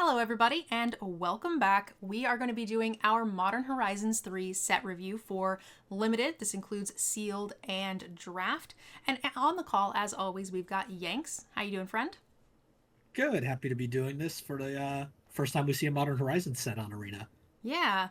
Hello everybody and welcome back. We are going to be doing our Modern Horizons 3 set review for Limited. This includes Sealed and Draft. And on the call, as always, we've got Yanks. How you doing, friend? Good. Happy to be doing this for the first time we see a Modern Horizons set on Arena. Yeah.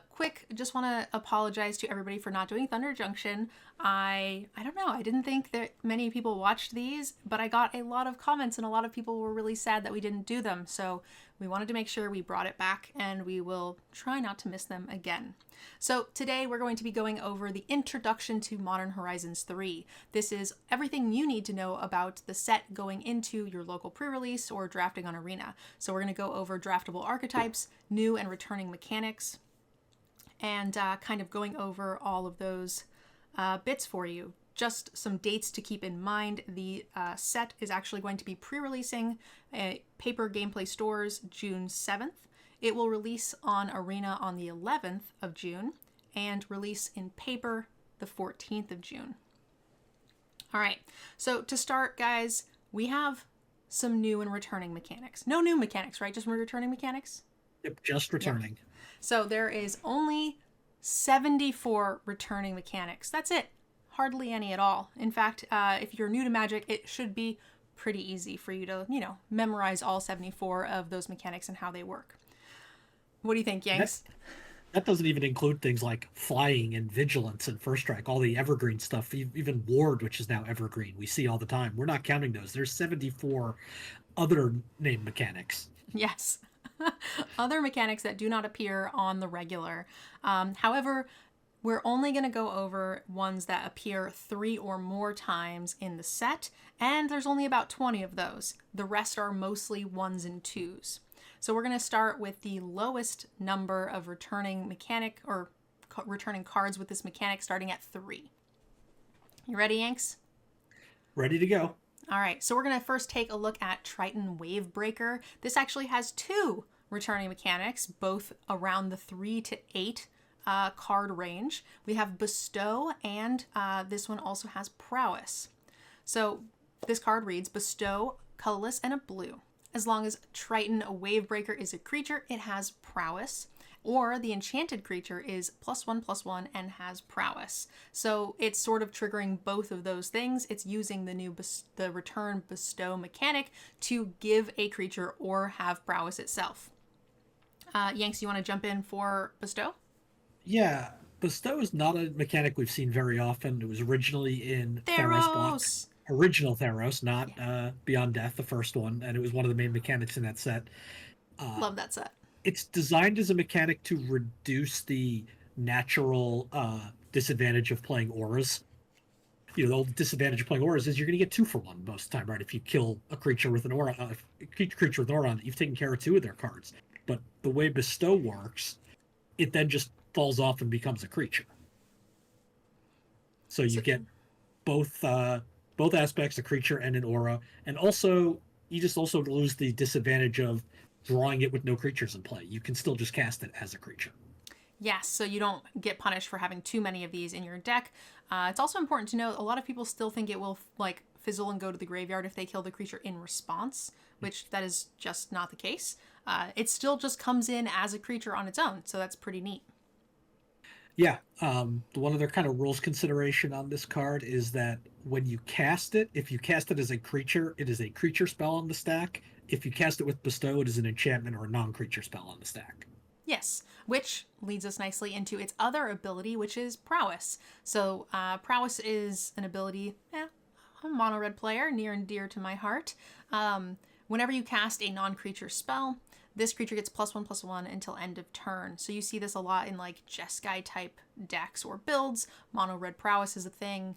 Quick, just want to apologize to everybody for not doing Thunder Junction. I don't know. I didn't think that many people watched these, but I got a lot of comments and a lot of people were really sad that we didn't do them. So we wanted to make sure we brought it back and we will try not to miss them again. So today we're going to be going over the introduction to Modern Horizons 3. This is everything you need to know about the set going into your local pre-release or drafting on Arena. So we're going to go over draftable archetypes, new and returning mechanics, and kind of going over all of those bits for you. Just some dates to keep in mind. The set is actually going to be pre-releasing paper gameplay stores June 7th. It will release on Arena on the 11th of June and release in paper the 14th of June. All right, so to start, guys, we have some new and returning mechanics. No new mechanics, right? Just returning mechanics? Yep, just Yep. returning. So there is only 74 returning mechanics. That's it. Hardly any at all. In fact, if you're new to Magic, it should be pretty easy for you to, memorize all 74 of those mechanics and how they work. What do you think, That Yanks? that doesn't even include things like flying and vigilance and first strike, all the evergreen stuff, even ward, which is now evergreen. We see all the time. We're not counting those. There's 74 other name mechanics. Yes. Other mechanics that do not appear on the regular. However, we're only going to go over ones that appear 3 or more times in the set, and there's only about 20 of those. The rest are mostly 1s and 2s. So we're going to start with the lowest number of returning mechanic or returning cards with this mechanic, starting at 3. You ready, Yanks? Ready to go. All right, so we're going to first take a look at Triton Wavebreaker. This actually has 2 returning mechanics, both around the 3 to 8 card range. We have Bestow, and this one also has Prowess. So this card reads Bestow, colorless, and a blue. As long as Triton Wavebreaker is a creature, it has Prowess. Or the enchanted creature is +1/+1 and has Prowess. So it's sort of triggering both of those things. It's using the return Bestow mechanic to give a creature or have Prowess itself. Yanks, you want to jump in for Bestow? Yeah, Bestow is not a mechanic we've seen very often. It was originally in Theros block. Theros! Original Theros, not Yeah, Beyond Death, the first one, and it was one of the main mechanics in that set. love that set. It's designed as a mechanic to reduce the natural disadvantage of playing auras. The old disadvantage of playing auras is you're going to get 2 for 1 most of the time, right? If you kill a creature with an aura, creature with an aura on it, you've taken care of 2 of their cards. But the way Bestow works, it then just falls off and becomes a creature. So you So, get both aspects, a creature and an aura, and also you just also lose the disadvantage of drawing it with no creatures in play. You can still just cast it as a creature. yes, so you don't get punished for having too many of these in your deck. It's also important to note a lot of people still think it will fizzle and go to the graveyard if they kill the creature in response, which that is just not the case. It still just comes in as a creature on its own, so that's pretty neat. Yeah, the one other kind of rules consideration on this card is that when you cast it, if you cast it as a creature, it is a creature spell on the stack. If you cast it with Bestow, it is an enchantment or a non-creature spell on the stack. Yes, which leads us nicely into its other ability, which is Prowess. So, Prowess is an ability, a mono red player, near and dear to my heart. Whenever you cast a non creature spell, this creature gets +1/+1 until end of turn. So, you see this a lot in Jeskai type decks or builds. Mono red Prowess is a thing.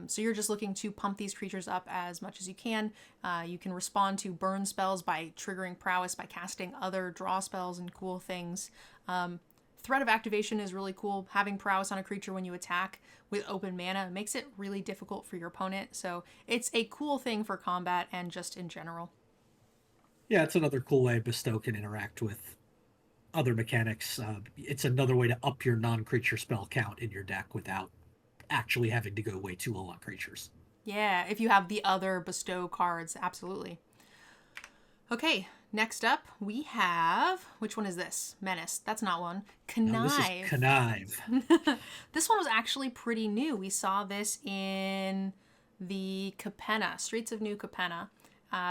So you're just looking to pump these creatures up as much as you can. You can respond to burn spells by triggering Prowess by casting other draw spells and cool things. Threat of activation is really cool. Having Prowess on a creature when you attack with open mana makes it really difficult for your opponent. So it's a cool thing for combat and just in general. Yeah, it's another cool way Bestow can interact with other mechanics. It's another way to up your non-creature spell count in your deck without actually having to go way too low on creatures. Yeah, if you have the other Bestow cards, absolutely. Okay, Next up, we have, which one is this? Menace. That's not one. Now this is Connive. connive. This one was actually pretty new. We saw this in the Capenna, Streets of New Capenna.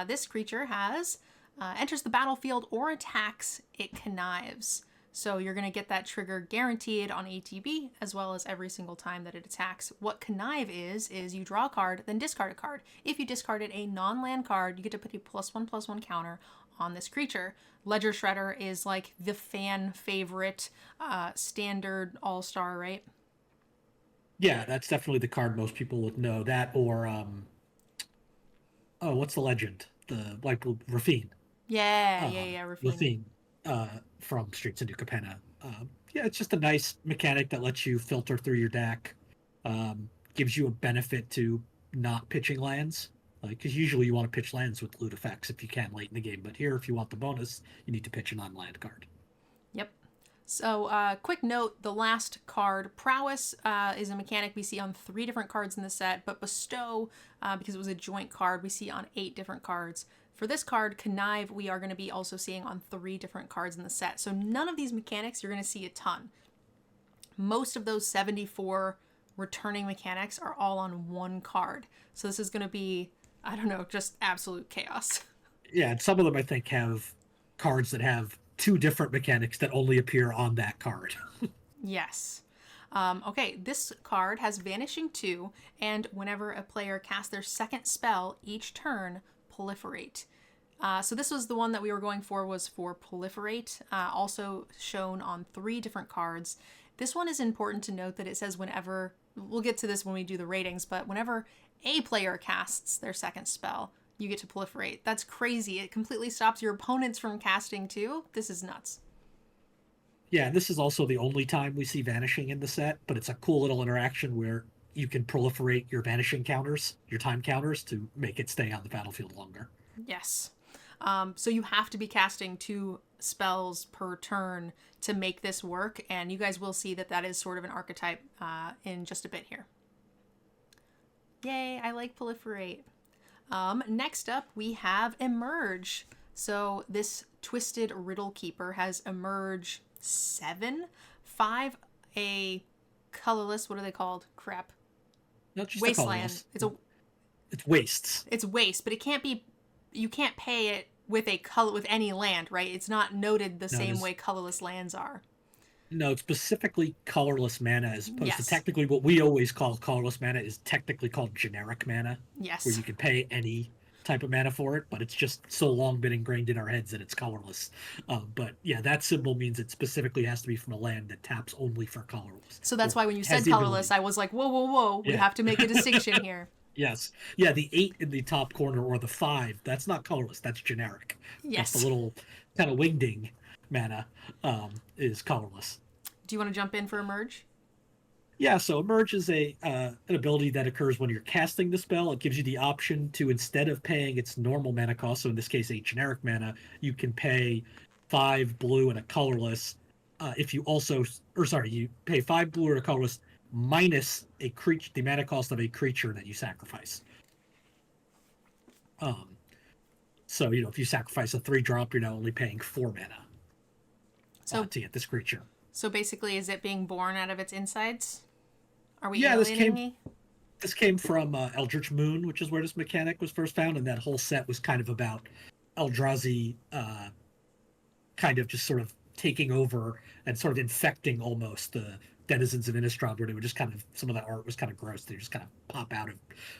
This creature has enters the battlefield or attacks, it connives. So you're going to get that trigger guaranteed on ATB, as well as every single time that it attacks. What connive is you draw a card, then discard a card. If you discarded a non-land card, you get to put a +1/+1 counter on this creature. Ledger Shredder is like the fan favorite standard all-star, right? Yeah, that's definitely the card most people would know. That or oh, what's the legend? The like Rafine. Yeah, Rafine. Rafine from Streets of New Capenna. Yeah, it's just a nice mechanic that lets you filter through your deck. Gives you a benefit to not pitching lands. Like, because usually you want to pitch lands with loot effects if you can late in the game. But here, if you want the bonus, you need to pitch a non-land card. Yep. So, quick note, the last card, Prowess, is a mechanic we see on 3 different cards in the set, but Bestow, because it was a joint card, we see on 8 different cards. For this card, Connive, we are going to be also seeing on 3 different cards in the set. So none of these mechanics you're going to see a ton. Most of those 74 returning mechanics are all on one card. So this is going to be, I don't know, just absolute chaos. Yeah, and some of them I think have cards that have 2 different mechanics that only appear on that card. Yes. Okay, this card has Vanishing 2, and whenever a player casts their second spell each turn, Proliferate. So this was the one that we were going for, was for Proliferate, also shown on 3 different cards. This one is important to note that it says whenever, we'll get to this when we do the ratings, but whenever a player casts their second spell, you get to Proliferate. That's crazy. It completely stops your opponents from casting too. This is nuts. Yeah, this is also the only time we see Vanishing in the set, but it's a cool little interaction where you can proliferate your Vanishing counters, your time counters, to make it stay on the battlefield longer. Yes. So you have to be casting 2 spells per turn to make this work, and you guys will see that that is sort of an archetype in just a bit here. Yay, I like Proliferate. Next up, we have Emerge. So this Twisted Riddle Keeper has Emerge 7, 5 a colorless, what are they called? Crap. Not just Wasteland. It's wastes. It's waste, but it can't be, you can't pay it with a color, with any land, right? It's not noted the same way colorless lands are. No, it's specifically colorless mana, as opposed to Yes. technically what we always call colorless mana is technically called generic mana, Yes. where you can pay any type of mana for it, but it's just so long been ingrained in our heads that it's colorless. But yeah, that symbol means it specifically has to be from a land that taps only for colorless. So that's why when you Has said the colorless, ability. I was like, whoa, we Yeah. have to make a distinction here. Yes. Yeah, the 8 in the top corner or the 5, that's not colorless, that's generic. Yes. That's the little kind of wingding mana is colorless. Do you want to jump in for Emerge? Yeah, so Emerge is an ability that occurs when you're casting the spell. It gives you the option to, instead of paying its normal mana cost, so in this case 8 generic mana, you can pay 5 blue and a colorless. If you also, or sorry, you pay 5 blue or a colorless minus a creature, the mana cost of a creature that you sacrifice. So if you sacrifice a 3-drop, you're now only paying 4 mana to get this creature. So basically, is it being born out of its insides? Are we Yeah, alienating me? This came from Eldritch Moon, which is where this mechanic was first found, and that whole set was kind of about Eldrazi kind of just sort of taking over and sort of infecting almost the denizens of Innistrad, where they were just kind of, some of that art was kind of gross. They just kind of pop out of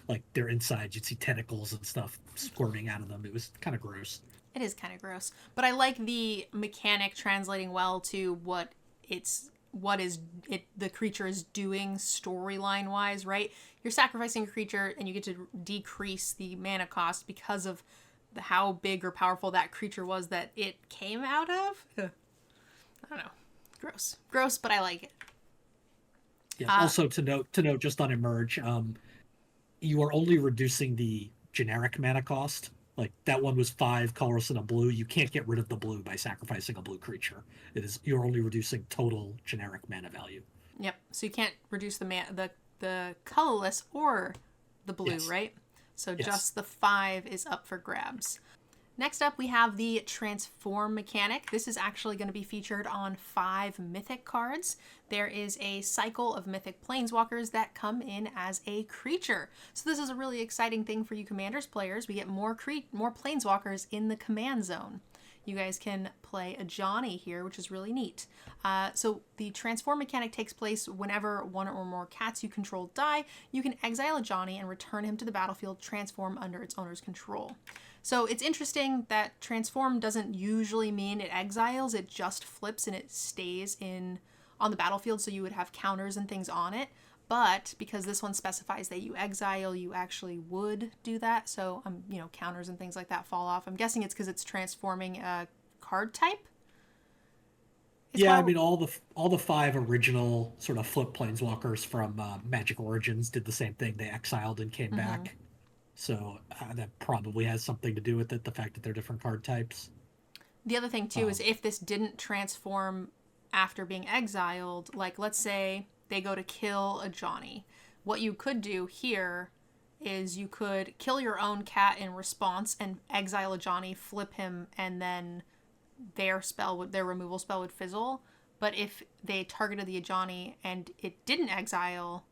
like their insides. You'd see tentacles and stuff squirming out of them. It was kind of gross. It is kind of gross. But I like the mechanic translating well to what the creature is doing storyline wise, right? You're sacrificing a creature and you get to decrease the mana cost because of how big or powerful that creature was that it came out of. I don't know. Gross, but I like it. Yeah. Also to note just on Emerge, you are only reducing the generic mana cost. Like that one was 5 colorless and a blue. You can't get rid of the blue by sacrificing a blue creature. You're only reducing total generic mana value. Yep. So you can't reduce the colorless or the blue, Yes. right? So Yes. just the 5 is up for grabs. Next up, we have the Transform mechanic. This is actually going to be featured on 5 Mythic cards. There is a cycle of Mythic Planeswalkers that come in as a creature. So this is a really exciting thing for you Commanders players. We get more Planeswalkers in the command zone. You guys can play a Johnny here, which is really neat. So the Transform mechanic takes place whenever one or more cats you control die. You can exile a Johnny and return him to the battlefield, transform under its owner's control. So it's interesting that Transform doesn't usually mean it exiles, it just flips and it stays on the battlefield, so you would have counters and things on it. But because this one specifies that you exile, you actually would do that. So, counters and things like that fall off. I'm guessing it's because it's transforming a card type. I mean, all the 5 original sort of flip planeswalkers from Magic Origins did the same thing. They exiled and came back. So that probably has something to do with it, the fact that they're different card types. The other thing, too, is if this didn't transform after being exiled, like let's say they go to kill a Johnny. What you could do here is you could kill your own cat in response and exile a Johnny, flip him, and then their removal spell would fizzle. But if they targeted the Johnny and it didn't exile,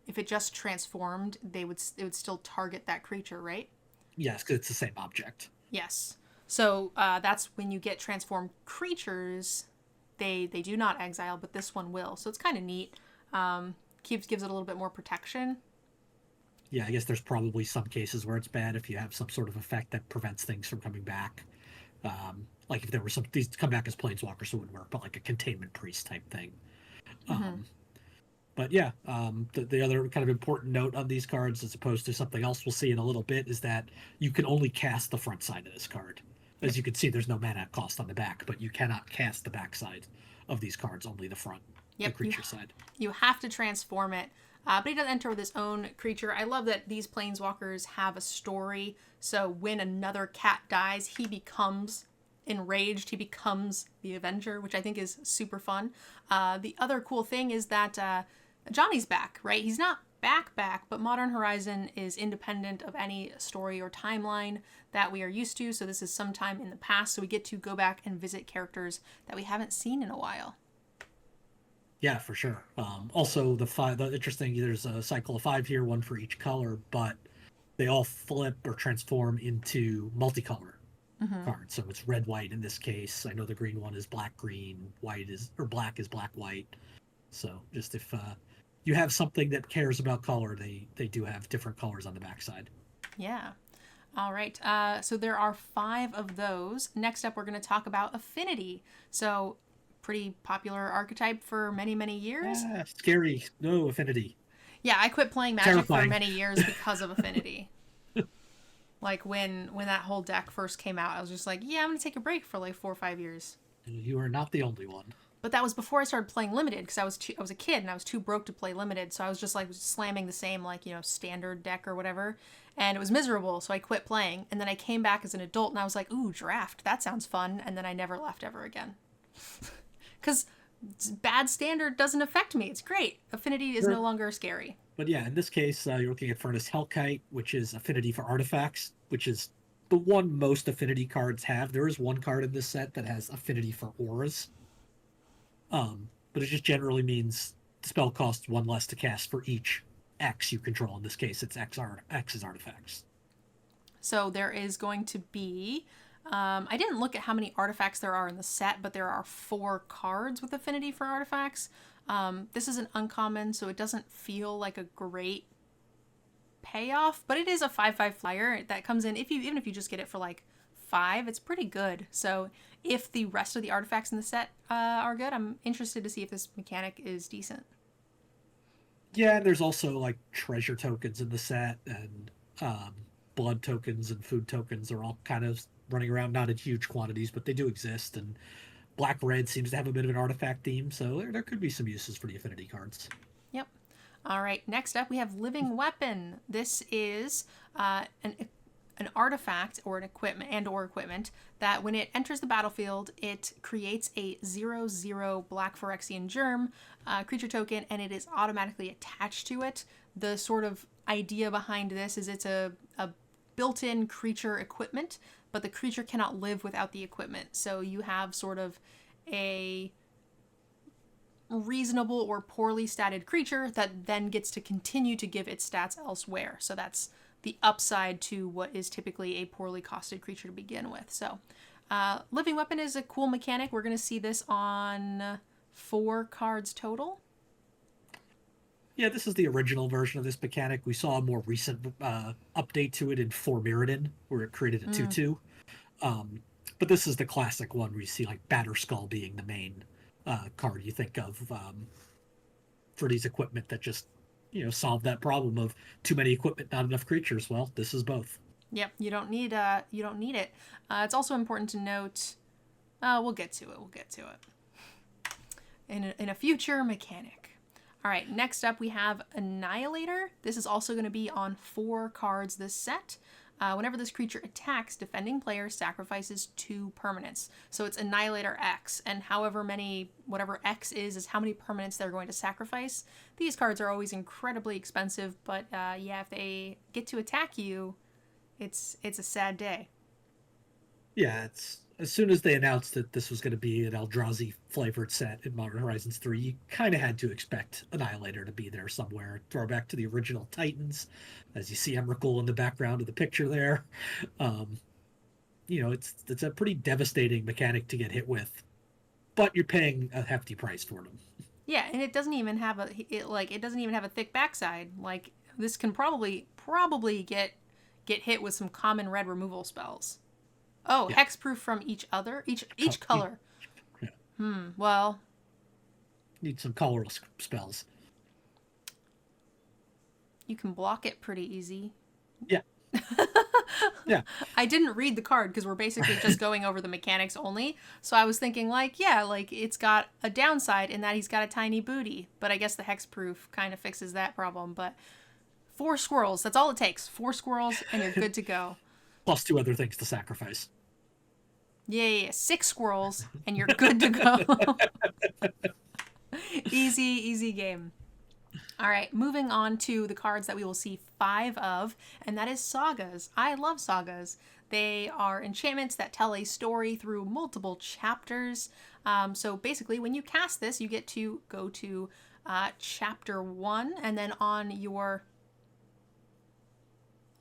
if it just transformed, it would still target that creature, right? Yes, because it's the same object. Yes. So that's when you get transformed creatures. They do not exile, but this one will. So it's kind of neat. Gives it a little bit more protection. Yeah, I guess there's probably some cases where it's bad if you have some sort of effect that prevents things from coming back. Like if there were these come back as planeswalkers, so it wouldn't work, but like a containment priest type thing. But yeah, the other kind of important note on these cards, as opposed to something else we'll see in a little bit, is that you can only cast the front side of this card. As you can see, there's no mana cost on the back, but you cannot cast the back side of these cards, only the front, the creature side. You have to transform it, but he does enter with his own creature. I love that these planeswalkers have a story, so when another cat dies, he becomes enraged, he becomes the Avenger, which I think is super fun. The other cool thing is that Johnny's back, right? He's not back, but Modern Horizon is independent of any story or timeline that we are used to, so this is sometime in the past, so we get to go back and visit characters that we haven't seen in a while. Yeah, for sure. Also, the interesting, there's a cycle of 5 here, 1 for each color, but they all flip or transform into multicolor cards. So it's red-white in this case. I know the green one is black-green, black is black-white. So just if you have something that cares about color, they do have different colors on the backside. Yeah. All right. So there are 5 of those. Next up, we're going to talk about Affinity. So pretty popular archetype for many, many years. Yeah, scary. No, Affinity. Yeah, I quit playing Magic for many years because of Affinity. Like when that whole deck first came out, I was just like, yeah, I'm going to take a break for like 4 or 5 years. You are not the only one. But that was before I started playing Limited, because I was a kid and I was too broke to play Limited, so I was just like slamming the same standard deck or whatever, and it was miserable, so I quit playing. And then I came back as an adult and I was like, ooh, Draft, that sounds fun, and then I never left ever again. Because bad standard doesn't affect me. It's great. Affinity is no longer scary. But yeah, in this case, you're looking at Furnace Hellkite, which is Affinity for artifacts, which is the one most Affinity cards have. There is one card in this set that has Affinity for auras. But it just generally means the spell costs 1 less to cast for each X you control. In this case, it's X's artifacts. So there is going to be... I didn't look at how many artifacts there are in the set, but there are 4 cards with Affinity for artifacts. This is an uncommon, so it doesn't feel like a great payoff, but it is a 5/5 flyer that comes in. Even if you just get it for like 5, it's pretty good. So if the rest of the artifacts in the set are good, I'm interested to see if this mechanic is decent. Yeah, and there's also like treasure tokens in the set, and blood tokens and food tokens are all kind of running around, not in huge quantities, but they do exist. And black-red seems to have a bit of an artifact theme, so there could be some uses for the Affinity cards. Yep. All right, next up we have Living Weapon. This is an artifact or an equipment that when it enters the battlefield, it creates a 0/0 Black Phyrexian Germ creature token, and it is automatically attached to it. The sort of idea behind this is it's a built-in creature equipment but the creature cannot live without the equipment. So you have sort of a reasonable or poorly statted creature that then gets to continue to give its stats elsewhere. So that's the upside to what is typically a poorly costed creature to begin with. So Living Weapon is a cool mechanic. We're going to see this on 4 cards total. Yeah, this is the original version of this mechanic. We saw a more recent update to it in 4 Mirrodin, where it created a 2/2. But this is the classic one where you see like Batterskull being the main card you think of for these equipment that just, solve that problem of too many equipment, not enough creatures. Well, this is both. Yep, you don't need it. It's also important to note. We'll get to it. In a future mechanic. All right, next up we have Annihilator. This is also going to be on 4 cards this set. Whenever this creature attacks, defending player sacrifices 2 permanents. So it's Annihilator X, and whatever X is how many permanents they're going to sacrifice. These cards are always incredibly expensive, but if they get to attack you, it's a sad day. Yeah, it's as soon as they announced that this was going to be an Eldrazi flavored set in Modern Horizons 3, you kind of had to expect Annihilator to be there somewhere. Throwback to the original Titans, as you see Emrakul in the background of the picture there. It's a pretty devastating mechanic to get hit with, but you're paying a hefty price for them. Yeah, and it doesn't even have a thick backside. Like, this can probably get hit with some common red removal spells. Oh, yeah. Hexproof from each color. Yeah. Well, need some colorless spells. You can block it pretty easy. Yeah. Yeah. I didn't read the card because we're basically just going over the mechanics only. So I was thinking it's got a downside in that he's got a tiny booty, but I guess the hexproof kind of fixes that problem. But 4 squirrels, that's all it takes. 4 squirrels and you're good to go. Plus 2 other things to sacrifice. Yeah. 6 squirrels and you're good to go. Easy game. All right, moving on to the cards that we will see 5 of, and that is sagas. I love sagas. They are enchantments that tell a story through multiple chapters. So basically, when you cast this, you get to go to chapter 1, and then on your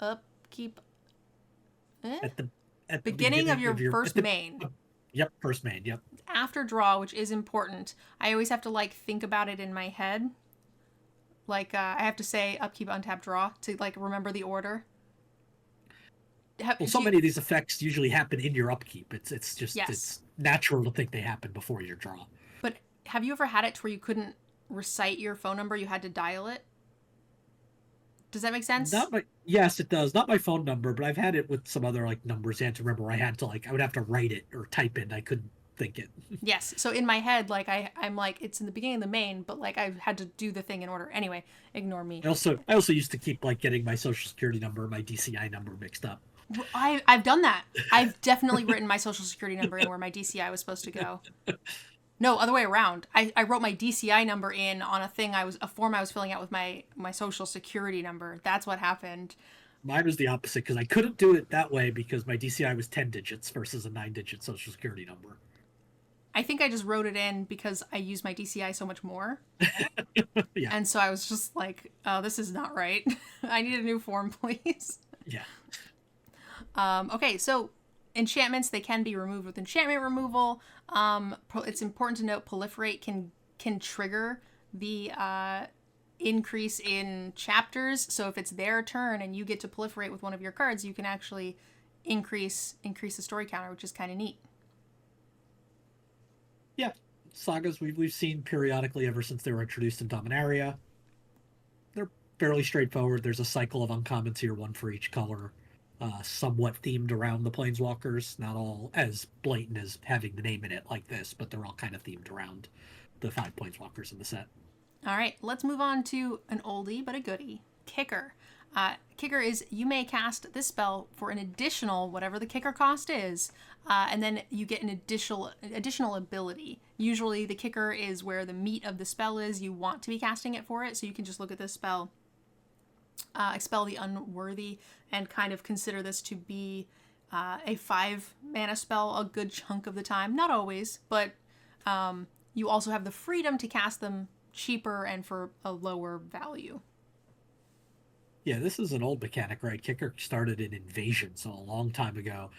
upkeep... At the beginning of your first main. Yep, first main, yep. After draw, which is important. I always have to think about it in my head. I have to say upkeep, untap, draw to remember the order. Well, many of these effects usually happen in your upkeep. It's just yes. It's natural to think they happen before your draw. But have you ever had it to where you couldn't recite your phone number, you had to dial it? Does that make sense? Yes, it does. Not my phone number, but I've had it with some other numbers. I had to remember. I had to I would have to write it or type it. I couldn't think it. Yes. So in my head, I'm it's in the beginning of the main, but I had to do the thing in order. Anyway, ignore me. I also used to keep getting my social security number and my DCI number mixed up. I've done that. I've definitely written my social security number in where my DCI was supposed to go. No, other way around. I wrote my DCI number in on a form I was filling out with my social security number. That's what happened. Mine was the opposite because I couldn't do it that way because my DCI was 10 digits versus a 9-digit social security number. I think I just wrote it in because I use my DCI so much more. Yeah. And so I was just oh, this is not right. I need a new form, please. Yeah. Okay, so enchantments, they can be removed with enchantment removal. It's important to note proliferate can trigger the increase in chapters. So if it's their turn and you get to proliferate with one of your cards, you can actually increase the story counter, which is kind of neat. Yeah, sagas we've seen periodically ever since they were introduced in Dominaria. They're fairly straightforward. There's a cycle of uncommons here, 1 for each color. Somewhat themed around the Planeswalkers. Not all as blatant as having the name in it like this, but they're all kind of themed around the 5 Planeswalkers in the set. All right, let's move on to an oldie but a goodie. Kicker. Kicker is you may cast this spell for an additional, whatever the kicker cost is, and then you get an additional ability. Usually the kicker is where the meat of the spell is. You want to be casting it for it, so you can just look at this spell, expel the unworthy, and kind of consider this to be a 5 mana spell a good chunk of the time. Not always, but you also have the freedom to cast them cheaper and for a lower value. Yeah, this is an old mechanic, right? Kicker started in Invasion, so a long time ago.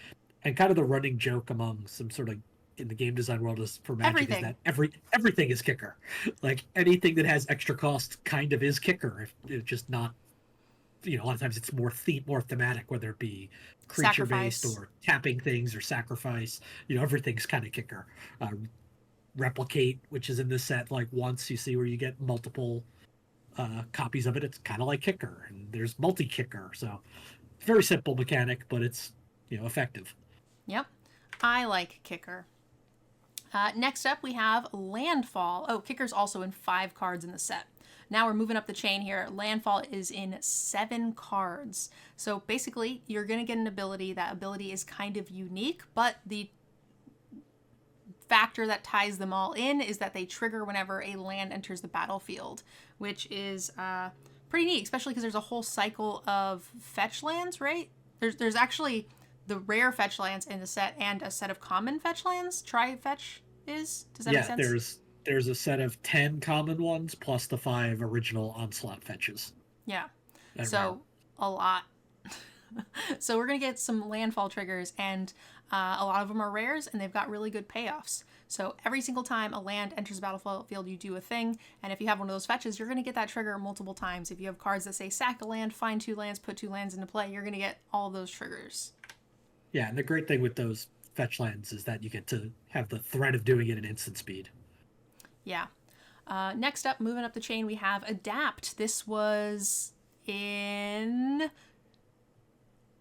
And kind of the running joke among some sort of in the game design world is for Magic is Everything. that everything is kicker. Like anything that has extra cost kind of is kicker. If it's just not, a lot of times it's more thematic, whether it be creature based Sacrifice. or tapping things or sacrifice. Everything's kind of kicker. Replicate, which is in this set, like once you see where you get multiple copies of it, it's kind of like kicker, and there's multi-kicker, so very simple mechanic, but it's effective. Yep. I like kicker. Next up, we have Landfall. Oh, Kicker's also in 5 cards in the set. Now we're moving up the chain here. Landfall is in 7 cards. So basically, you're going to get an ability. That ability is kind of unique, but the factor that ties them all in is that they trigger whenever a land enters the battlefield, which is pretty neat, especially because there's a whole cycle of fetch lands, right? There's actually the rare fetch lands in the set and a set of common fetch lands. Tri-fetch is? Does that make sense? There's a set of 10 common ones plus the 5 original Onslaught fetches. Yeah. So a lot. So we're going to get some landfall triggers, and a lot of them are rares, and they've got really good payoffs. So every single time a land enters the battlefield, you do a thing, and if you have one of those fetches, you're going to get that trigger multiple times. If you have cards that say sack a land, find 2 lands, put 2 lands into play, you're going to get all of those triggers. Yeah, and the great thing with those fetch lands is that you get to have the threat of doing it at instant speed. Yeah. Next up, moving up the chain, we have Adapt. This was in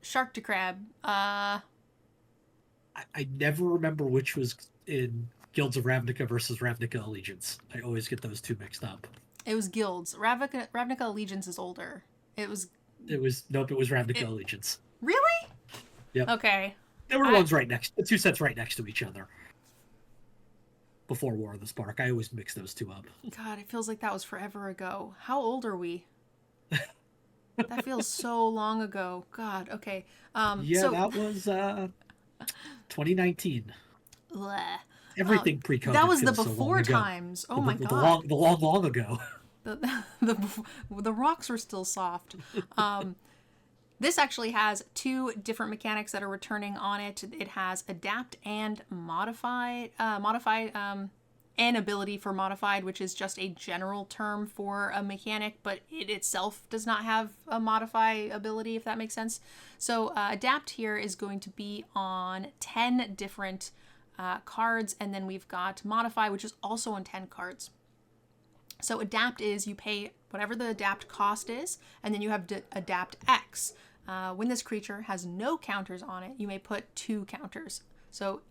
Shark to Crab. I never remember which was in Guilds of Ravnica versus Ravnica Allegiance. I always get those two mixed up. It was Guilds. Ravnica Allegiance is older. Nope, it was Ravnica Allegiance. Really? Yep. Okay. There were the 2 sets right next to each other. Before War of the Spark. I always mix those 2 up. God, it feels like that was forever ago. How old are we? That feels so long ago. God, okay. That was 2019. Bleh. Everything pre-COVID. That was the feels before so long ago. times. Oh my God. The long ago. The rocks were still soft. This actually has 2 different mechanics that are returning on it. It has Adapt and Modify. An ability for Modified, which is just a general term for a mechanic, but it itself does not have a Modify ability, if that makes sense. So Adapt here is going to be on 10 different cards, and then we've got Modify, which is also on 10 cards. So Adapt is you pay whatever the Adapt cost is, and then you have Adapt X. When this creature has no counters on it, you may put 2 counters. So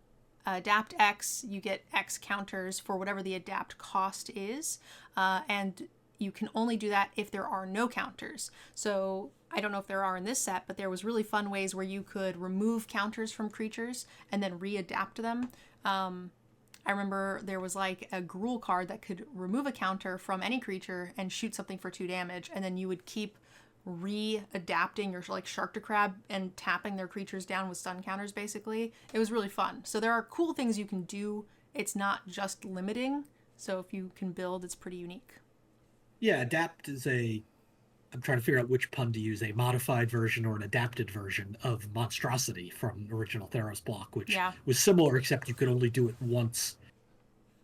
Adapt X, you get X counters for whatever the Adapt cost is, and you can only do that if there are no counters. So I don't know if there are in this set, but there was really fun ways where you could remove counters from creatures and then readapt them. I remember there was like a Gruul card that could remove a counter from any creature and shoot something for 2 damage, and then you would keep readapting your like Shark to Crab and tapping their creatures down with stun counters, basically. It was really fun. So there are cool things you can do. It's not just limiting. So if you can build, it's pretty unique. Yeah, Adapt is I'm trying to figure out which pun to use, a modified version or an adapted version of Monstrosity from original Theros block, which was similar, except you could only do it once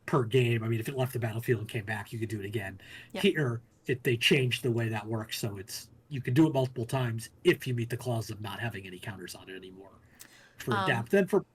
per game. I mean, if it left the battlefield and came back, you could do it again. Yep. Here, they changed the way that works, so you can do it multiple times if you meet the clause of not having any counters on it anymore. For Adapt. Then for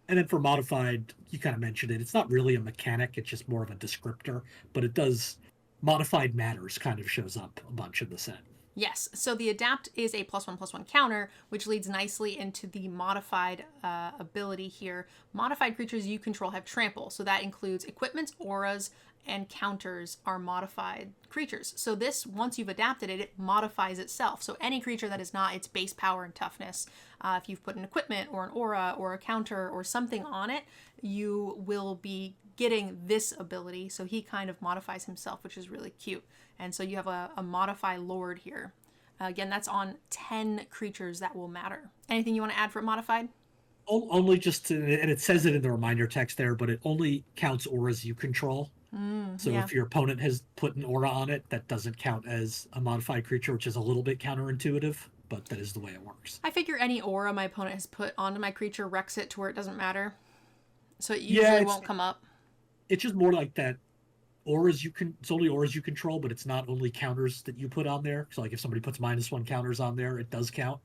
Modified, you kind of mentioned it. It's not really a mechanic, it's just more of a descriptor, but it does. Modified Matters kind of shows up a bunch in the set. Yes, so the Adapt is a +1/+1 counter, which leads nicely into the Modified ability here. Modified creatures you control have trample, so that includes equipments, auras, and counters are modified creatures. So this, once you've adapted it, it modifies itself. So any creature that is not its base power and toughness, if you've put an equipment or an aura or a counter or something on it, you will be getting this ability. So he kind of modifies himself, which is really cute. And so you have a Modify Lord here. Again, that's on 10 creatures that will matter. Anything you want to add for Modified? Only just to, and it says it in the reminder text there, but it only counts auras you control. So Yeah. if your opponent has put an aura on it, that doesn't count as a modified creature, which is a little bit counterintuitive, but that is the way it works. I figure any aura my opponent has put onto my creature wrecks it to where it doesn't matter. So it Yeah, usually won't come up. it's just more like that auras you can it's only auras you control, but it's not only counters that you put on there. So like if somebody puts -1 counters on there, it does count.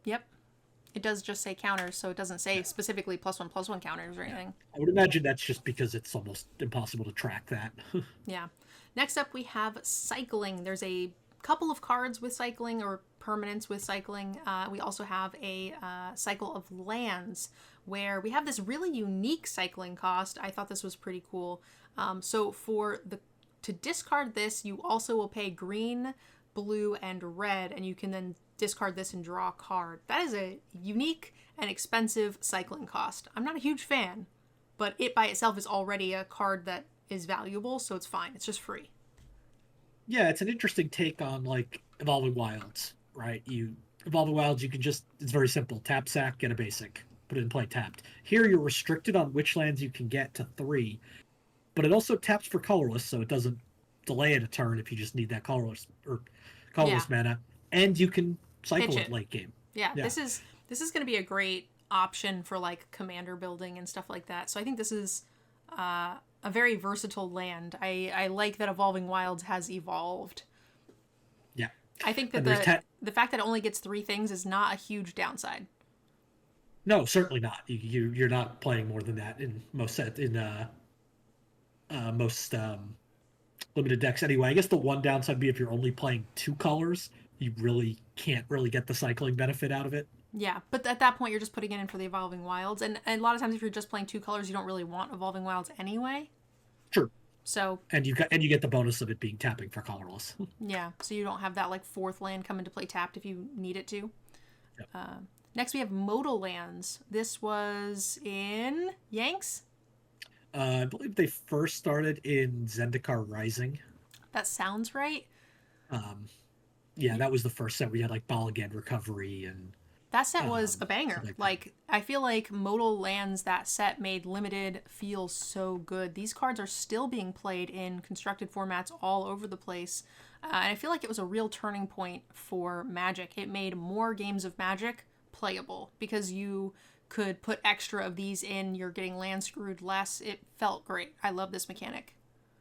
Yep. It does just say counters, so it doesn't say Yeah. specifically +1/+1 counters or Yeah. anything. I would imagine that's just because it's almost impossible to track that. Yeah. Next up, we have cycling. There's a couple of cards with cycling or permanents with cycling. We also have a cycle of lands where we have this really unique cycling cost. I thought this was pretty cool. So to discard this, you also will pay green, blue, and red, and you can then discard this and draw a card. That is a unique and expensive cycling cost. I'm not a huge fan, but it by itself is already a card that is valuable, so it's fine. It's just free. Yeah, it's an interesting take on like Evolving Wilds, right? Evolving Wilds, you can just it's very simple. Tap sack, get a basic, put it in play tapped. Here you're restricted on which lands you can get to 3, but it also taps for colorless, so it doesn't delay it a turn if you just need that colorless mana. And you can cycle it late game. Yeah, this is going to be a great option for like commander building and stuff like that. So I think this is a very versatile land. I like that Evolving Wilds has evolved. Yeah. I think that the fact that it only gets 3 things is not a huge downside. No, certainly not. You're not playing more than that in most limited decks anyway. I guess the one downside would be if you're only playing 2 colors, you really can't really get the cycling benefit out of it. Yeah, but at that point you're just putting it in for the Evolving Wilds, and a lot of times if you're just playing 2 colors, you don't really want Evolving Wilds anyway. Sure. So and you get the bonus of it being tapping for colorless. Yeah, so you don't have that like 4th land come into play tapped if you need it to. Yep. Next we have modal lands. This was in Yanks. I believe they first started in Zendikar Rising. That sounds right. Yeah, that was the first set. We had like Balagan Recovery and that set was a banger. Like I feel like modal lands, that set made limited feel so good. These cards are still being played in constructed formats all over the place. And I feel like it was a real turning point for Magic. It made more games of Magic playable because you could put extra of these in. You're getting land screwed less. It felt great. I love this mechanic.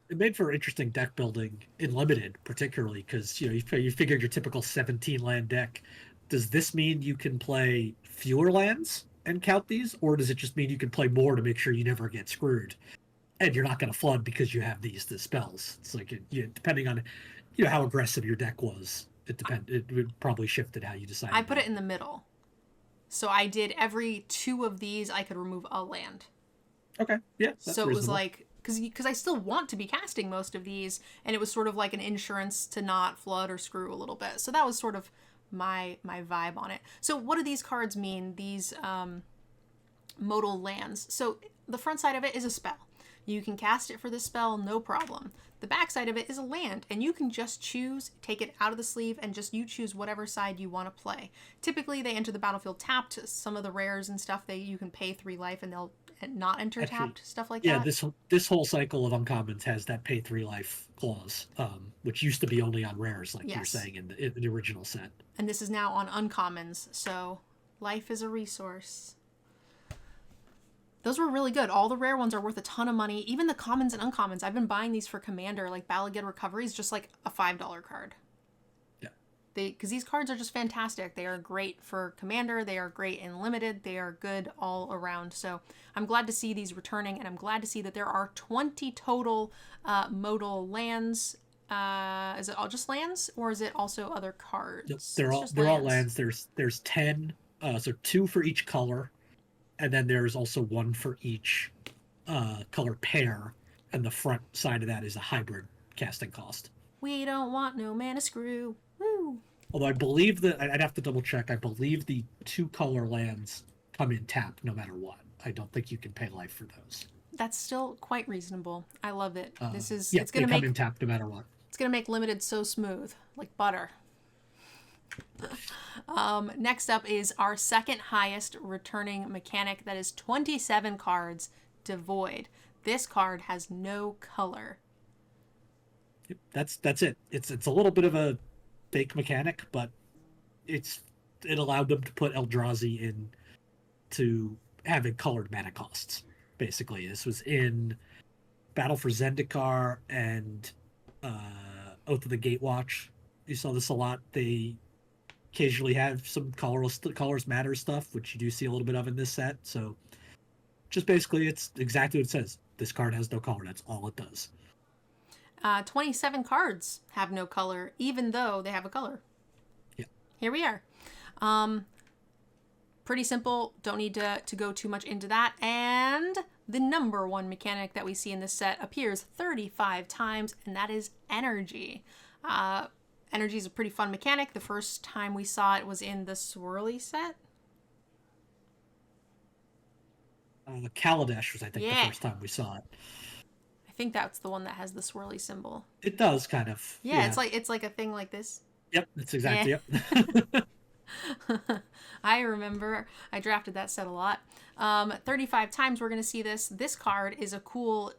It made for interesting deck building in limited, particularly because you figured your typical 17 land deck. Does this mean you can play fewer lands and count these, or does it just mean you can play more to make sure you never get screwed, and you're not going to flood because you have the spells? It's like depending on how aggressive your deck was, it would probably shifted how you decided. I put it in the middle, so I did every 2 of these I could remove a land. Okay, yeah. So it was like because I still want to be casting most of these, and it was sort of like an insurance to not flood or screw a little bit. So that was sort of my vibe on it. So what do these cards mean? These modal lands. So the front side of it is a spell. You can cast it for this spell, no problem. The back side of it is a land, and you can just take it out of the sleeve, and you choose whatever side you want to play. Typically, they enter the battlefield tapped. Some of the rares and stuff, you can pay 3 life, and they'll not enter tapped, stuff like that. Yeah, this whole cycle of uncommons has that pay 3 life clause, which used to be only on rares, like you were saying in the original set. And this is now on uncommons, so life is a resource. Those were really good. All the rare ones are worth a ton of money. Even the commons and uncommons. I've been buying these for Commander. Like Balagan Recovery is just like a $5 card. Yeah. Because these cards are just fantastic. They are great for Commander. They are great in Limited. They are good all around. So I'm glad to see these returning, and I'm glad to see that there are 20 total modal lands. Is it all just lands, or is it also other cards? Yep, they're all lands. There's 10, so 2 for each color. And then there's also 1 for each color pair, and the front side of that is a hybrid casting cost. We don't want no mana screw. Woo! Although I believe that I'd have to double check. I believe the 2 color lands come in tap no matter what. I don't think you can pay life for those. That's still quite reasonable. I love it. It's going to come in tap no matter what. It's gonna make Limited so smooth, like butter. Next up is our second highest returning mechanic. That is 27 cards, Devoid. This card has no color. That's it. It's a little bit of a fake mechanic, but it allowed them to put Eldrazi in to having colored mana costs. Basically, this was in Battle for Zendikar and Oath of the Gatewatch. You saw this a lot. They occasionally have some colors matter stuff, which you do see a little bit of in this set. So just basically, it's exactly what it says. This card has no color. That's all it does. 27 cards have no color, even though they have a color. Yeah. Here we are. Pretty simple. Don't need to go too much into that. And the number one mechanic that we see in this set appears 35 times, and that is energy. Energy is a pretty fun mechanic. The first time we saw it was in the Swirly set. Kaladesh was, I think, the first time we saw it. I think that's the one that has the swirly symbol. It does, kind of. Yeah. It's like a thing like this. Yep, that's exactly Yep. I remember I drafted that set a lot. 35 times we're going to see this. This card is a cool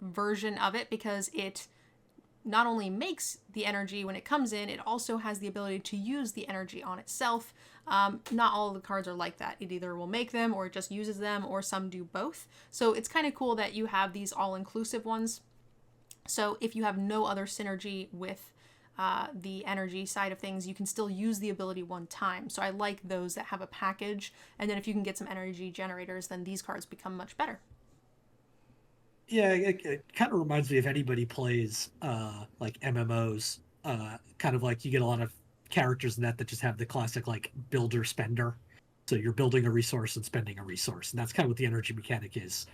version of it because it not only makes the energy when it comes in, it also has the ability to use the energy on itself. Not all of the cards are like that. It either will make them or it just uses them, or some do both. So it's kind of cool that you have these all-inclusive ones. So if you have no other synergy with the energy side of things, you can still use the ability one time. So I like those that have a package. And then if you can get some energy generators, then these cards become much better. Yeah, it kind of reminds me if anybody plays like MMOs, kind of like you get a lot of characters in that just have the classic like builder spender. So you're building a resource and spending a resource, and that's kind of what the energy mechanic is.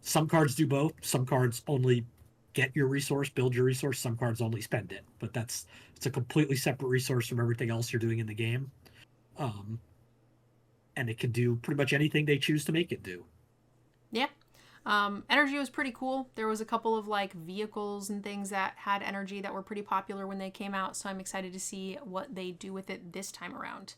Some cards do both. Some cards only get your resource, build your resource. Some cards only spend it, but it's a completely separate resource from everything else you're doing in the game. And it can do pretty much anything they choose to make it do. Yeah. Energy was pretty cool. There was a couple of like vehicles and things that had energy that were pretty popular when they came out, so I'm excited to see what they do with it this time around.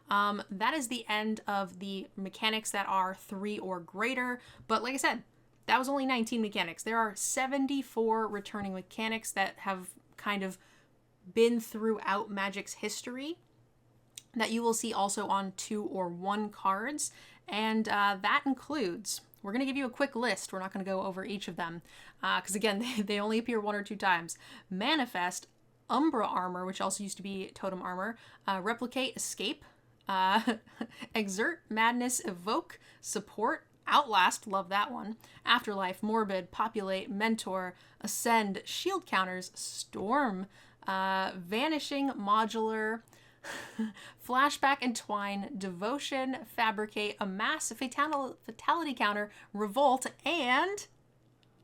That is the end of the mechanics that are 3 or greater, but like I said, that was only 19 mechanics. There are 74 returning mechanics that have kind of been throughout Magic's history that you will see also on 2 or 1 cards, and that includes... We're going to give you a quick list. We're not going to go over each of them because, again, they only appear 1 or 2 times. Manifest, Umbra Armor, which also used to be Totem Armor, Replicate, Escape, Exert, Madness, Evoke, Support, Outlast, love that one, Afterlife, Morbid, Populate, Mentor, Ascend, Shield Counters, Storm, Vanishing, Modular, Flashback, Entwine, Devotion, Fabricate, Amass, Fatality Counter, Revolt, and...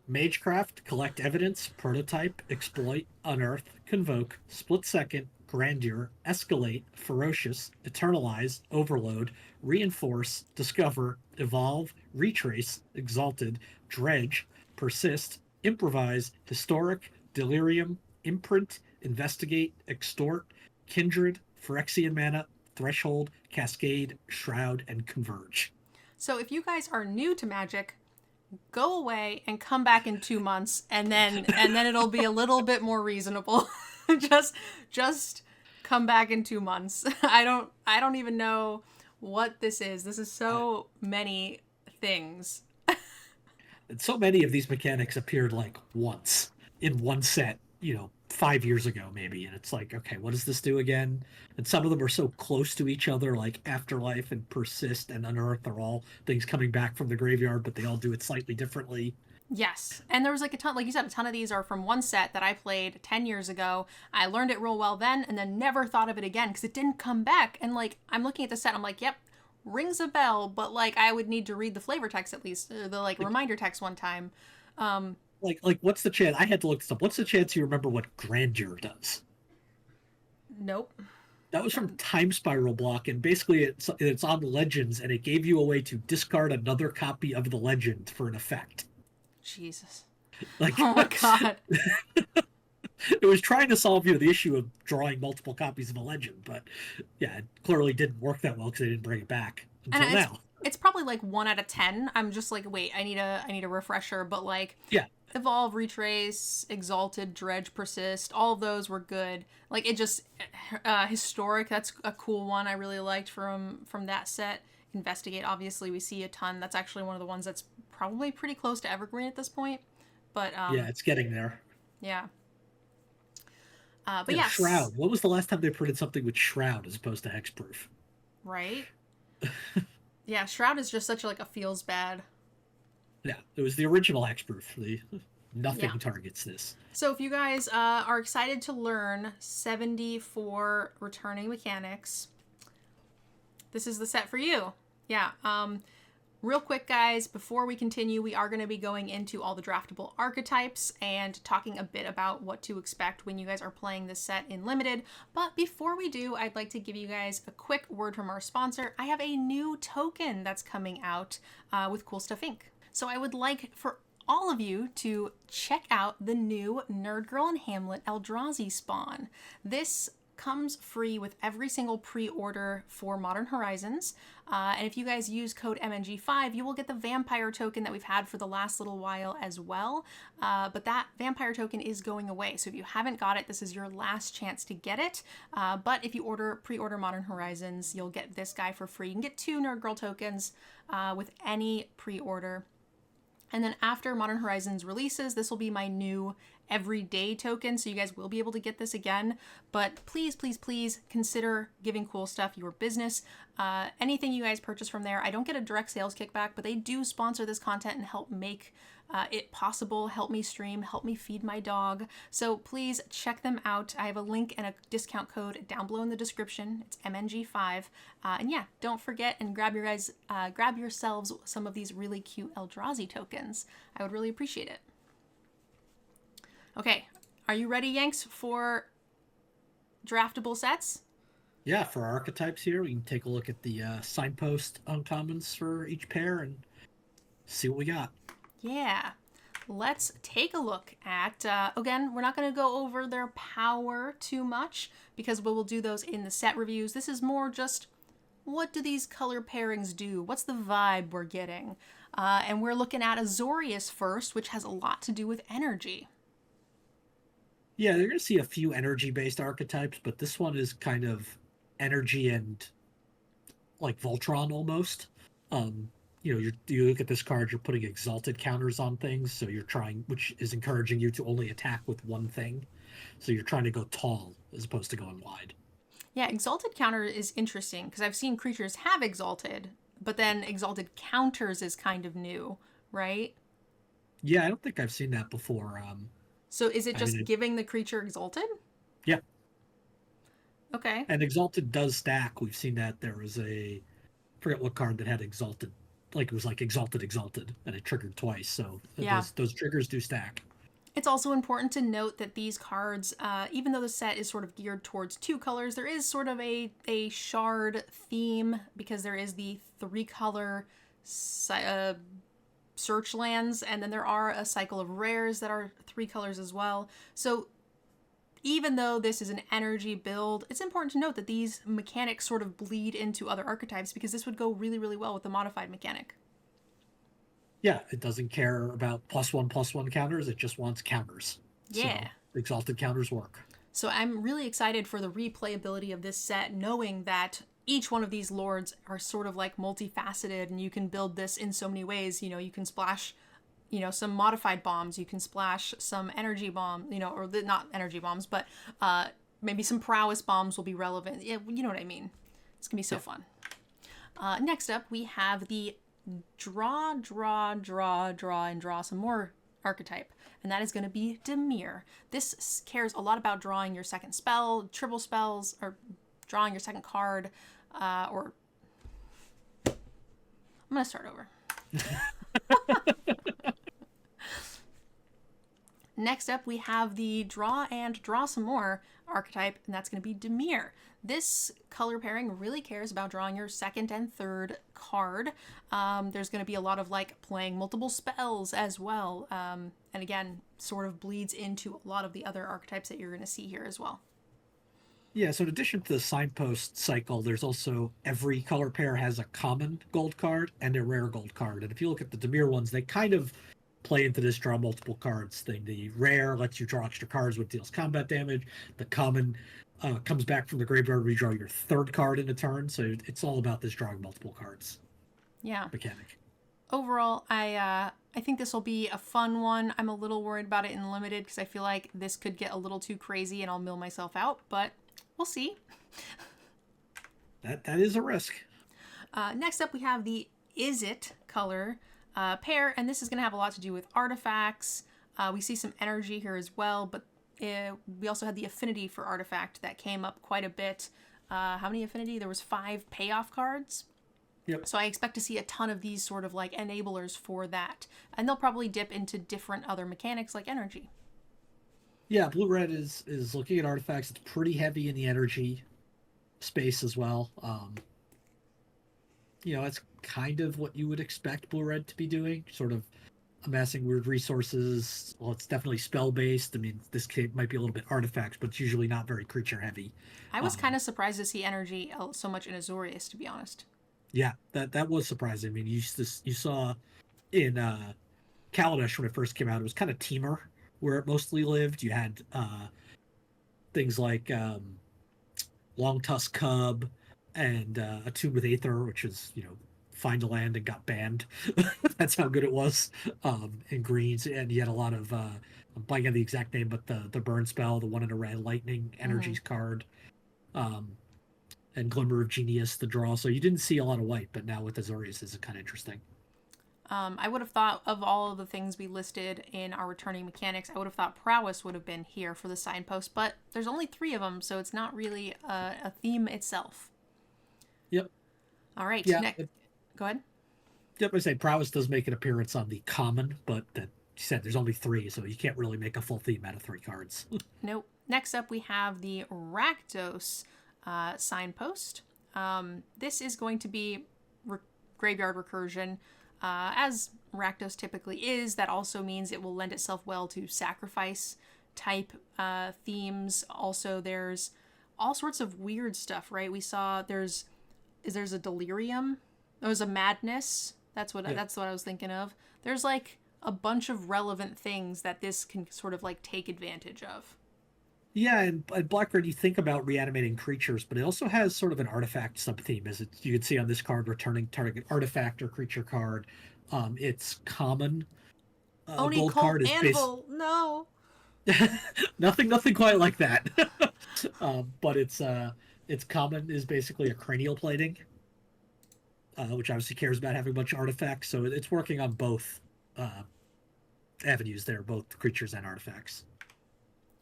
Magecraft, Collect Evidence, Prototype, Exploit, Unearth, Convoke, Split Second, Grandeur, Escalate, Ferocious, Eternalize, Overload, Reinforce, Discover, Evolve, Retrace, Exalted, Dredge, Persist, Improvise, Historic, Delirium, Imprint, Investigate, Extort, Kindred, Phyrexian Mana, Threshold, Cascade, Shroud, and Converge. So if you guys are new to Magic, go away and come back in 2 months, and then it'll be a little bit more reasonable. just come back in 2 months. I don't even know what this is. This is so many things. And so many of these mechanics appeared like once in one set, 5 years ago maybe, and it's like, okay, what does this do again? And some of them are so close to each other, like Afterlife and Persist and Unearth are all things coming back from the graveyard, but they all do it slightly differently. Yes, and there was like a ton, like you said, a ton of these are from one set that I played 10 years ago. I learned it real well then, and then never thought of it again because it didn't come back. And like, I'm looking at the set, I'm like, yep, rings a bell, but like I would need to read the flavor text at least, the like reminder text one time. Like what's the chance? I had to look this up. What's the chance you remember what Grandeur does? Nope. That was from Time Spiral Block, and basically it's on Legends, and it gave you a way to discard another copy of the legend for an effect. Jesus. Like, oh my god. It was trying to solve, the issue of drawing multiple copies of a legend, but yeah, it clearly didn't work that well because they didn't bring it back And until now. it's probably like 1 out of 10. I'm just like, wait, I need a refresher, but like Yeah, Evolve, Retrace, Exalted, Dredge, Persist, all of those were good. Like it just Historic, that's a cool one I really liked from that set. Investigate, obviously we see a ton. That's actually one of the ones that's probably pretty close to Evergreen at this point. But yeah, it's getting there. yeah. But Yeah, yes, Shroud. When was the last time they printed something with Shroud as opposed to Hexproof? right? Yeah, Shroud is just such like a feels bad. Yeah, it was the original Hexproof. Yeah. Nothing targets this. So if you guys are excited to learn 74 returning mechanics, this is the set for you. Yeah. Real quick, guys, before we continue, we are going to be going into all the draftable archetypes and talking a bit about what to expect when you guys are playing this set in Limited. But before we do, I'd like to give you guys a quick word from our sponsor. I have a new token that's coming out with CoolStuffInc. So I would like for all of you to check out the new NerdGirl and Hamlet Eldrazi spawn. This comes free with every single pre-order for Modern Horizons. And if you guys use code MNG5, you will get the vampire token that we've had for the last little while as well. But that vampire token is going away. So if you haven't got it, this is your last chance to get it. But if you pre-order Modern Horizons, you'll get this guy for free. You can get 2 Nerd Girl tokens with any pre-order. And then after Modern Horizons releases, this will be my new everyday token, so you guys will be able to get this again. But please, please, please consider giving Cool Stuff your business. Anything you guys purchase from there, I don't get a direct sales kickback, but they do sponsor this content and help make it possible, help me stream, help me feed my dog. So please check them out. I have a link and a discount code down below in the description. It's MNG5. And yeah, don't forget and grab yourselves some of these really cute Eldrazi tokens. I would really appreciate it. Okay, are you ready, Yanks, for draftable sets? Yeah, for archetypes here, we can take a look at the signpost uncommons for each pair and see what we got. Yeah, let's take a look at, again, we're not going to go over their power too much because we will do those in the set reviews. This is more just, what do these color pairings do? What's the vibe we're getting? And we're looking at Azorius first, which has a lot to do with energy. Yeah, they're going to see a few energy-based archetypes, but this one is kind of energy and like Voltron almost. You look at this card, you're putting exalted counters on things, so you're trying, which is encouraging you to only attack with one thing. So you're trying to go tall as opposed to going wide. Yeah, exalted counter is interesting because I've seen creatures have exalted, but then exalted counters is kind of new, right? Yeah, I don't think I've seen that before. So is it just giving the creature exalted? Yeah. Okay. And exalted does stack. We've seen that there was I forget what card that had exalted, like it was like exalted, and it triggered twice. So yeah. those triggers do stack. It's also important to note that these cards, even though the set is sort of geared towards 2 colors, there is sort of a shard theme because there is the 3-color search lands, and then there are a cycle of rares that are 3 colors as well. So even though this is an energy build, it's important to note that these mechanics sort of bleed into other archetypes because this would go really, really well with the modified mechanic. Yeah, it doesn't care about +1/+1 counters. It just wants counters. Yeah. So exalted counters work. So I'm really excited for the replayability of this set, knowing that each one of these lords are sort of like multifaceted and you can build this in so many ways. You can splash, some modified bombs, you can splash some energy bomb, or not energy bombs, but maybe some prowess bombs will be relevant. Yeah, you know what I mean? It's gonna be so fun. Next up, we have the draw, and draw some more archetype, and that is going to be Dimir. This cares a lot about drawing your second spell, triple spells, or drawing your second card, or I'm going to start over. Next up, we have the draw and draw some more archetype, and that's going to be Dimir. This color pairing really cares about drawing your second and third card. There's going to be a lot of like playing multiple spells as well. And again, sort of bleeds into a lot of the other archetypes that you're going to see here as well. Yeah, so in addition to the signpost cycle, there's also every color pair has a common gold card and a rare gold card. And if you look at the Demir ones, they kind of play into this draw multiple cards thing. The rare lets you draw extra cards when it deals combat damage. The common comes back from the graveyard, redraw your third card in a turn. So it's all about this drawing multiple cards Yeah. mechanic. Overall, I think this will be a fun one. I'm a little worried about it in limited because I feel like this could get a little too crazy and I'll mill myself out, but we'll see. That is a risk. Next up, we have the Is It color pair, and this is going to have a lot to do with artifacts. We see some energy here as well, but we also had the affinity for artifact that came up quite a bit. How many affinity? There was 5 payoff cards. Yep. So I expect to see a ton of these sort of like enablers for that. And they'll probably dip into different other mechanics like energy. Yeah, blue red is looking at artifacts. It's pretty heavy in the energy space as well. It's kind of what you would expect blue red to be doing, sort of amassing weird resources. Well, it's definitely spell based. I mean, this might be a little bit artifacts, but it's usually not very creature heavy. I was kind of surprised to see energy so much in Azorius, to be honest. Yeah, that was surprising. I mean, you saw in Kaladesh when it first came out, it was kind of teamer where it mostly lived. You had things like Long Tusk Cub and Attune with Aether, which is, find a land and got banned. That's how good it was in greens. And you had a lot of, I'm blanking on the exact name, but the burn spell, the 1 in a red lightning energies card. And Glimmer of Genius, the draw. So you didn't see a lot of white, but now with Azorius, this is kind of interesting. I would have thought of all of the things we listed in our returning mechanics, I would have thought Prowess would have been here for the signpost, but there's only 3 of them, so it's not really a theme itself. Yep. All right. Yeah. Go ahead. Yep, I say Prowess does make an appearance on the common, but that you said there's only 3, so you can't really make a full theme out of 3 cards. Nope. Next up, we have the Rakdos signpost. This is going to be graveyard recursion. As Rakdos typically is, that also means it will lend itself well to sacrifice type themes. Also, there's all sorts of weird stuff, right? We saw there's a delirium. There was a madness. That's what I was thinking of. There's like a bunch of relevant things that this can sort of like take advantage of. Yeah, and Black-Red, you think about reanimating creatures, but it also has sort of an artifact sub-theme, as you can see on this card, returning target artifact or creature card. It's common. Oni Gold Colt card is Anvil, no. nothing quite like that. But it's common is basically a cranial plating, which obviously cares about having a bunch of artifacts. So it's working on both avenues there, both creatures and artifacts.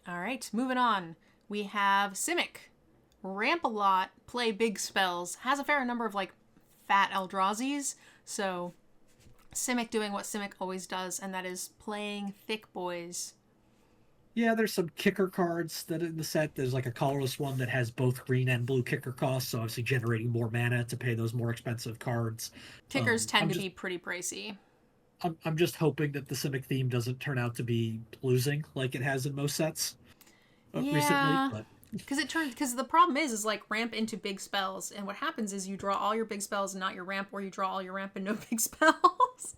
All right, moving on. We have Simic. Ramp a lot, play big spells, has a fair number of like fat Eldrazi's. So Simic doing what Simic always does, and that is playing thick boys. Yeah, there's some kicker cards that in the set. There's like a colorless one that has both green and blue kicker costs, so obviously generating more mana to pay those more expensive cards. Kickers tend to be pretty pricey. I'm just hoping that the Simic theme doesn't turn out to be losing like it has in most sets recently. But because the problem is like ramp into big spells, and what happens is you draw all your big spells and not your ramp, or you draw all your ramp and no big spells.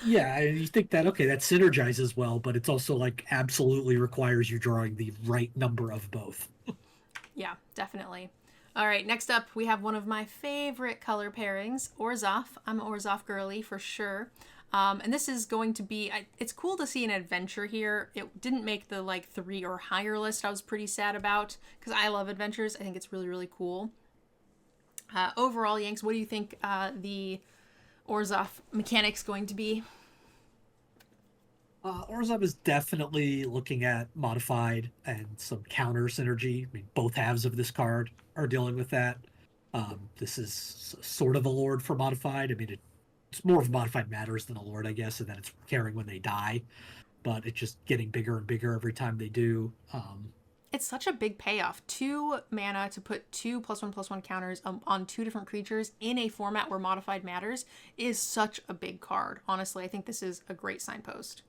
Yeah, you think that, okay, that synergizes well, but it's also like absolutely requires you drawing the right number of both. Yeah, definitely. All right, next up, we have one of my favorite color pairings, Orzhov. I'm an Orzhov girly for sure. And this is going to be, it's cool to see an adventure here. It didn't make the like 3 or higher list I was pretty sad about, because I love adventures. I think it's really, really cool. Overall, Yanks, what do you think the Orzhov mechanic's going to be? Orzhov is definitely looking at modified and some counter synergy. I mean, both halves of this card are dealing with that. This is sort of a lord for modified. I mean, it's more of modified matters than a lord, I guess, and then it's caring when they die. But it's just getting bigger and bigger every time they do. It's such a big payoff. 2 mana to put 2+1/+1 counters on 2 different creatures in a format where modified matters is such a big card. Honestly, I think this is a great signpost.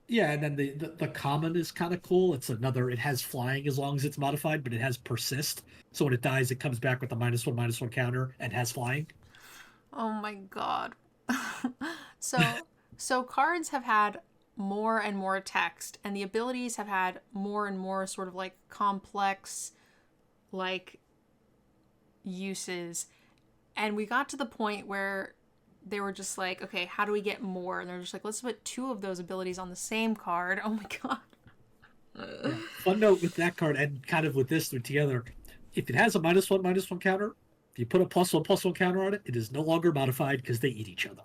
Yeah, and then the common is kind of cool. It has flying as long as it's modified, but it has persist. So when it dies, it comes back with a -1/-1 counter and has flying. Oh my god. so so cards have had more and more text, and the abilities have had more and more sort of like complex like uses. And we got to the point where they were just like, okay, how do we get more? And they're just like, let's put 2 of those abilities on the same card. Oh my god. Yeah. Fun note with that card and kind of with this together, if it has a -1/-1 counter, if you put a +1/+1 counter on it, it is no longer modified because they eat each other.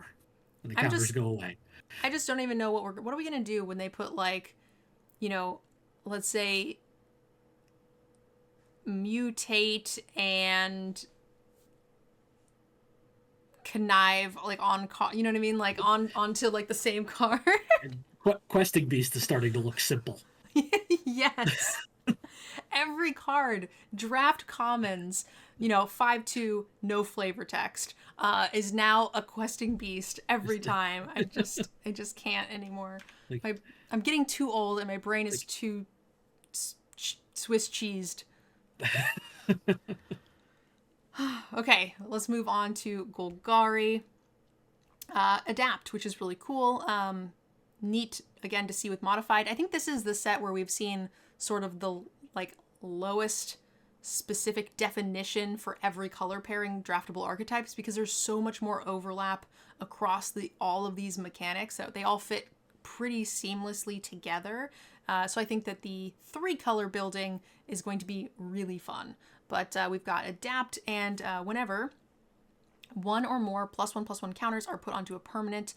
And the I'm counters just go away. I just don't even know what are we gonna do when they put like, you know, let's say mutate and connive like on you know what I mean, like onto like the same card. And Questing Beast is starting to look simple. Yes. Every card, draft commons, 5/2, no flavor text, is now a questing beast every time. I just can't anymore. Like, I'm getting too old and my brain is like, too Swiss cheesed. Okay, let's move on to Golgari. Adapt, which is really cool. Neat, again, to see with modified. I think this is the set where we've seen sort of the like lowest specific definition for every color pairing draftable archetypes, because there's so much more overlap across all of these mechanics that they all fit pretty seamlessly together. So I think that the 3-color building is going to be really fun. But we've got Adapt, and whenever 1 or more +1/+1 counters are put onto a permanent,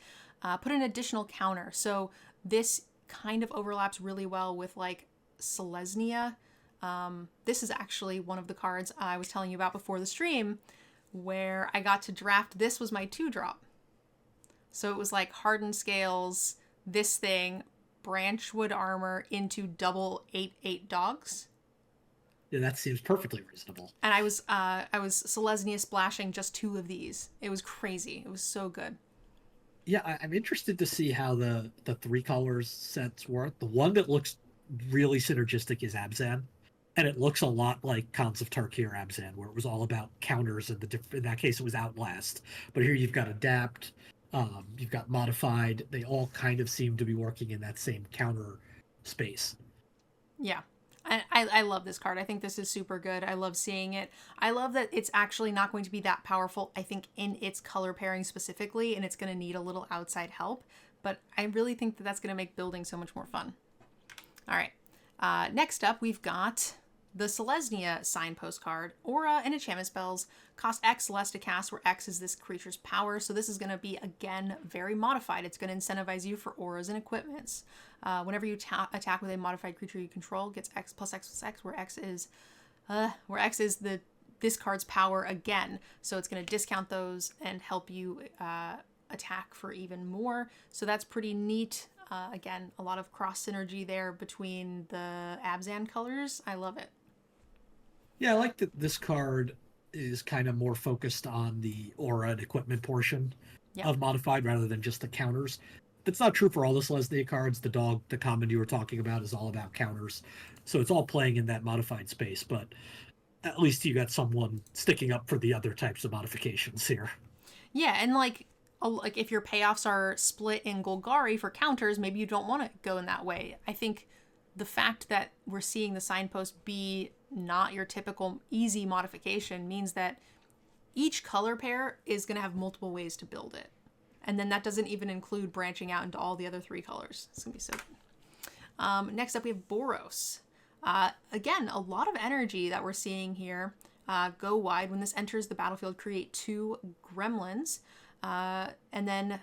put an additional counter. So this kind of overlaps really well with like Selesnya. This is actually one of the cards I was telling you about before the stream where I got to draft. This was my 2-drop. So it was like Hardened Scales, this thing, Branchwood Armor into double 8/8 dogs. Yeah, that seems perfectly reasonable. And I was Selesnya splashing just 2 of these. It was crazy. It was so good. Yeah, I'm interested to see how the 3 colors sets work. The one that looks really synergistic is Abzan, and it looks a lot like Khans of Tarkir Abzan, where it was all about counters, and in that case it was Outlast. But here you've got Adapt, you've got Modified. They all kind of seem to be working in that same counter space. Yeah. I love this card. I think this is super good. I love seeing it. I love that it's actually not going to be that powerful, I think, in its color pairing specifically, and it's going to need a little outside help. But I really think that that's going to make building so much more fun. All right. Next up, we've got the Selesnya signpost card. Aura and enchantment spells cost X less to cast, where X is this creature's power. So this is going to be, again, very modified. It's going to incentivize you for auras and equipments. Whenever you attack with a modified creature you control, gets X plus X plus X, where X is this card's power again. So it's going to discount those and help you attack for even more. So that's pretty neat. Again, a lot of cross synergy there between the Abzan colors. I love it. Yeah, I like that this card is kind of more focused on the aura and equipment portion of modified rather than just the counters. That's not true for all the Selesnya cards. The common you were talking about is all about counters. So it's all playing in that modified space, but at least you got someone sticking up for the other types of modifications here. Yeah, and like if your payoffs are split in Golgari for counters, maybe you don't want to go in that way. I think the fact that we're seeing the signpost be not your typical easy modification means that each color pair is going to have multiple ways to build it. And then that doesn't even include branching out into all the other 3 colors. It's going to be so good. Next up, we have Boros. Again, a lot of energy that we're seeing here. Go wide. When this enters the battlefield, create 2 gremlins. And then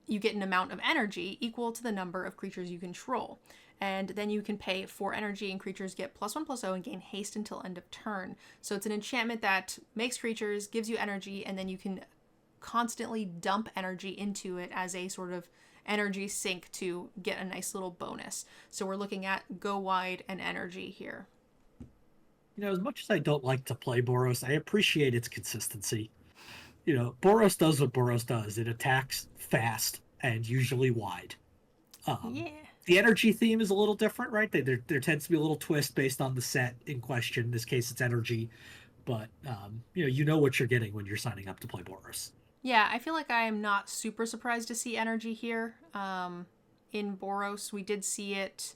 you get an amount of energy equal to the number of creatures you control. And then you can pay 4 energy and creatures get +1/+0 and gain haste until end of turn. So it's an enchantment that makes creatures, gives you energy, and then you can constantly dump energy into it as a sort of energy sink to get a nice little bonus. So we're looking at go wide and energy here. As much as I don't like to play Boros, I appreciate its consistency. Boros does what Boros does. It attacks fast and usually wide. Um, Yeah. the energy theme is a little different, right? There tends to be a little twist based on the set in question. In this case, it's energy, but you know what you're getting when you're signing up to play Boros. Yeah, I feel like I am not super surprised to see energy here. In Boros, we did see it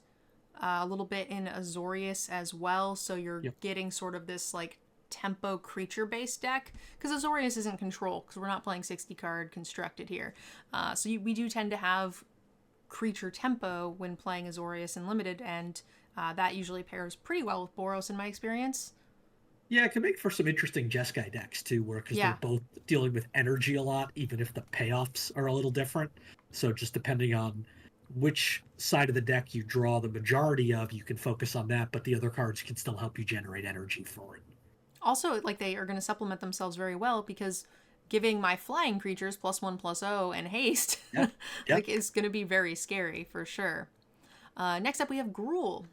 a little bit in Azorius as well, so you're Yep. getting sort of this like tempo creature based deck because Azorius isn't control because we're not playing 60 card constructed here. We do tend to have creature tempo when playing Azorius in limited, and that usually pairs pretty well with Boros in my experience. Yeah, it can make for some interesting Jeskai decks too, where because they're Yeah. both dealing with energy a lot, even if the payoffs are a little different. So just depending on which side of the deck you draw the majority of, you can focus on that, but the other cards can still help you generate energy for it. Also, like they are going to supplement themselves very well because giving my flying creatures +1/+0 and haste Yep. Yep. like is going to be very scary for sure. Next up, we have Gruul.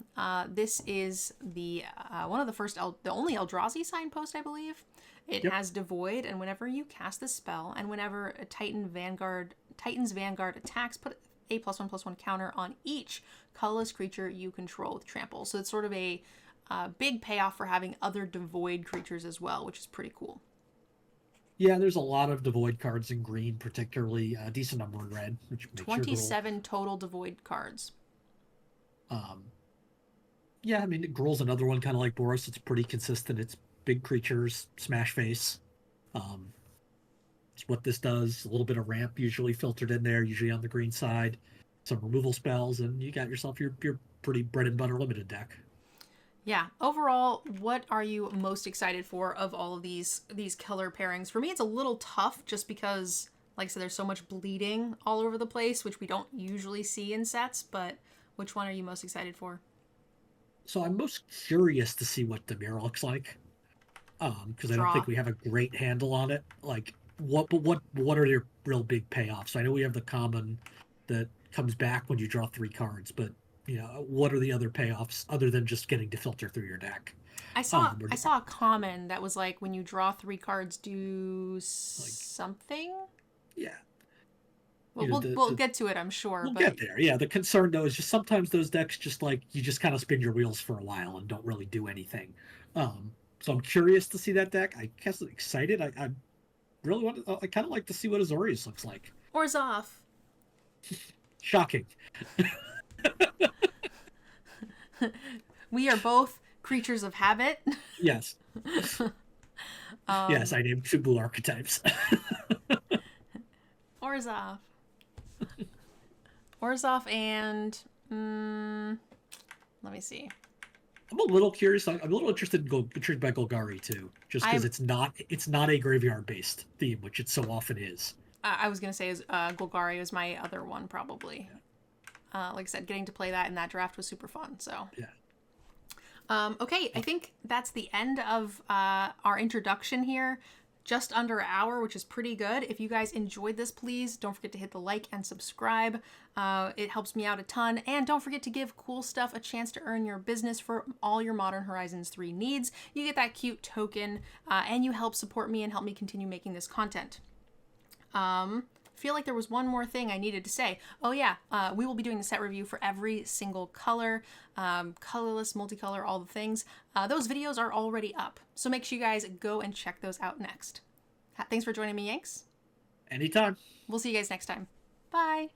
This is the one of the first, the only Eldrazi signpost, I believe. It Yep. has Devoid, and whenever you cast the spell, and whenever a Titan's Vanguard attacks, put a +1/+1 counter on each colorless creature you control with Trample. So it's sort of a big payoff for having other Devoid creatures as well, which is pretty cool. Yeah, there's a lot of Devoid cards in green, particularly a decent number in red, which makes your Gruul. 27 total Devoid cards. Um, yeah, I mean, Gruul's another one kind of like Boros. It's pretty consistent. It's big creatures, smash face. Um, it's what this does. A little bit of ramp usually filtered in there, usually on the green side. Some removal spells, and you got yourself your pretty bread and butter limited deck. Yeah. Overall, what are you most excited for of all of these color pairings? For me, it's a little tough just because, like I said, there's so much bleeding all over the place, which we don't usually see in sets. But which one are you most excited for? So I'm most curious to see what Demir looks like, because I don't Draw. think we have a great handle on it. Like, what are your real big payoffs? I know we have the common that comes back when you draw 3 cards, but what are the other payoffs other than just getting to filter through your deck? I saw Um, or, I saw a comment that was like when you draw 3 cards, do like, something. yeah, Well, we'll get to it, I'm sure. we'll But get there. Yeah, the concern though is just sometimes those decks just like you just kind of spin your wheels for a while and don't really do anything. So I'm curious to see that deck. I guess excited. I really want. I kind of like to see what Azorius looks like. Orzhov. Shocking. We are both creatures of habit. Yes. Yes, I named 2 blue archetypes. Orzhov. Orzhov and let me see. I'm a little curious. I'm a little interested by Golgari too, just because it's not a graveyard based theme, which it so often is. I was gonna say is Golgari was my other one probably. Like I said, getting to play that in that draft was super fun. So Yeah. okay, I think that's the end of our introduction here. Just under an hour, which is pretty good. If you guys enjoyed this, please don't forget to hit the like and subscribe. It helps me out a ton. And don't forget to give Cool Stuff a chance to earn your business for all your Modern Horizons 3 needs. You get that cute token, and you help support me and help me continue making this content. Feel like there was one more thing I needed to say. Oh yeah, we will be doing the set review for every single color, colorless, multicolor, all the things. Those videos are already up, so make sure you guys go and check those out next. Thanks for joining me, Yanks. Anytime. We'll see you guys next time. Bye.